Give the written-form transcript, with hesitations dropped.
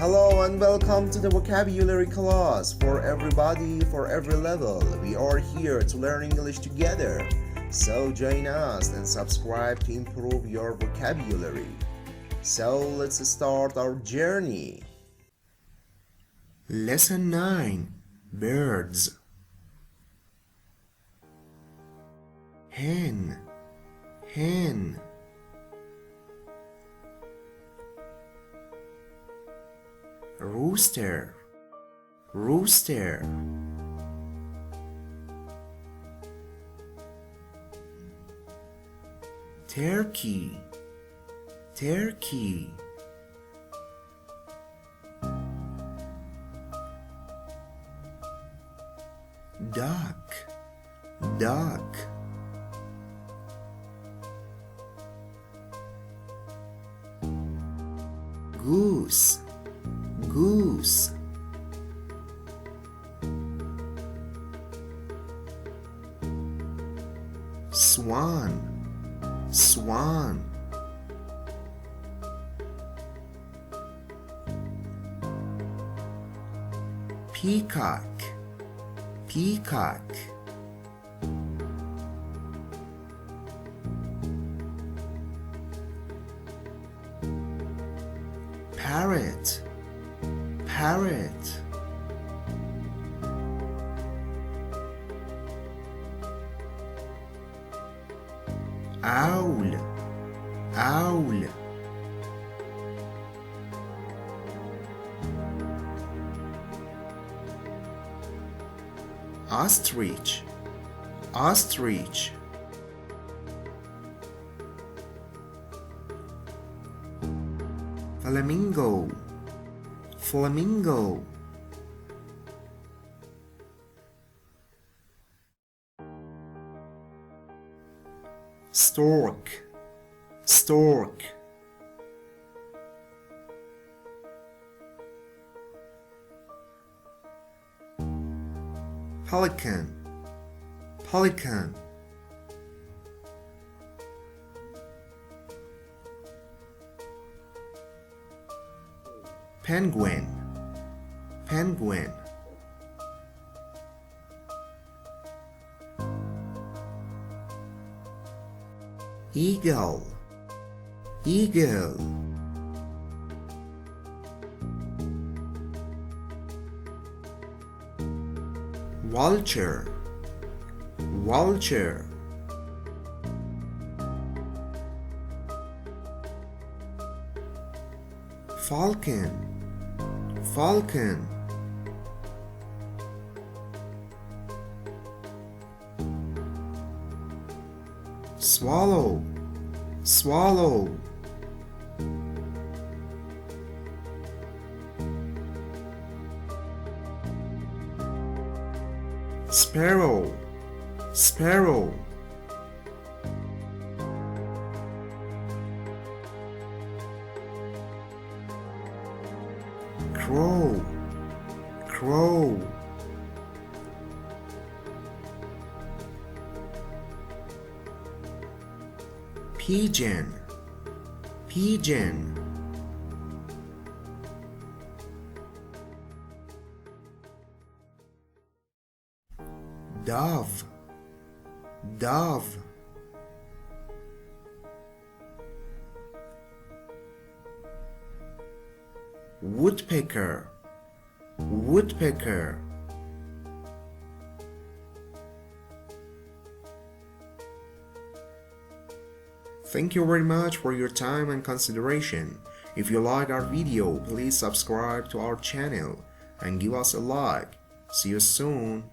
Hello and welcome to the vocabulary class for everybody, for every level. We are here to learn English together. So join us and subscribe to improve your vocabulary. So let's start our journey. Lesson 9. Birds. Hen, hen. Rooster, rooster. Turkey, turkey. Duck, duck. Goose, goose. Swan, swan. Peacock, peacock. Parrot, parrot. Owl, owl. Ostrich, ostrich. Flamingo, flamingo. Stork, stork. Pelican, pelican. Penguin, penguin. Eagle, eagle. Vulture, vulture. Falcon, falcon. Swallow, swallow. Sparrow, sparrow. Crow, crow. Pigeon, pigeon. Dove, dove. Woodpecker, woodpecker. Thank you very much for your time and consideration. If you like our video, please subscribe to our channel and give us a like. See you soon.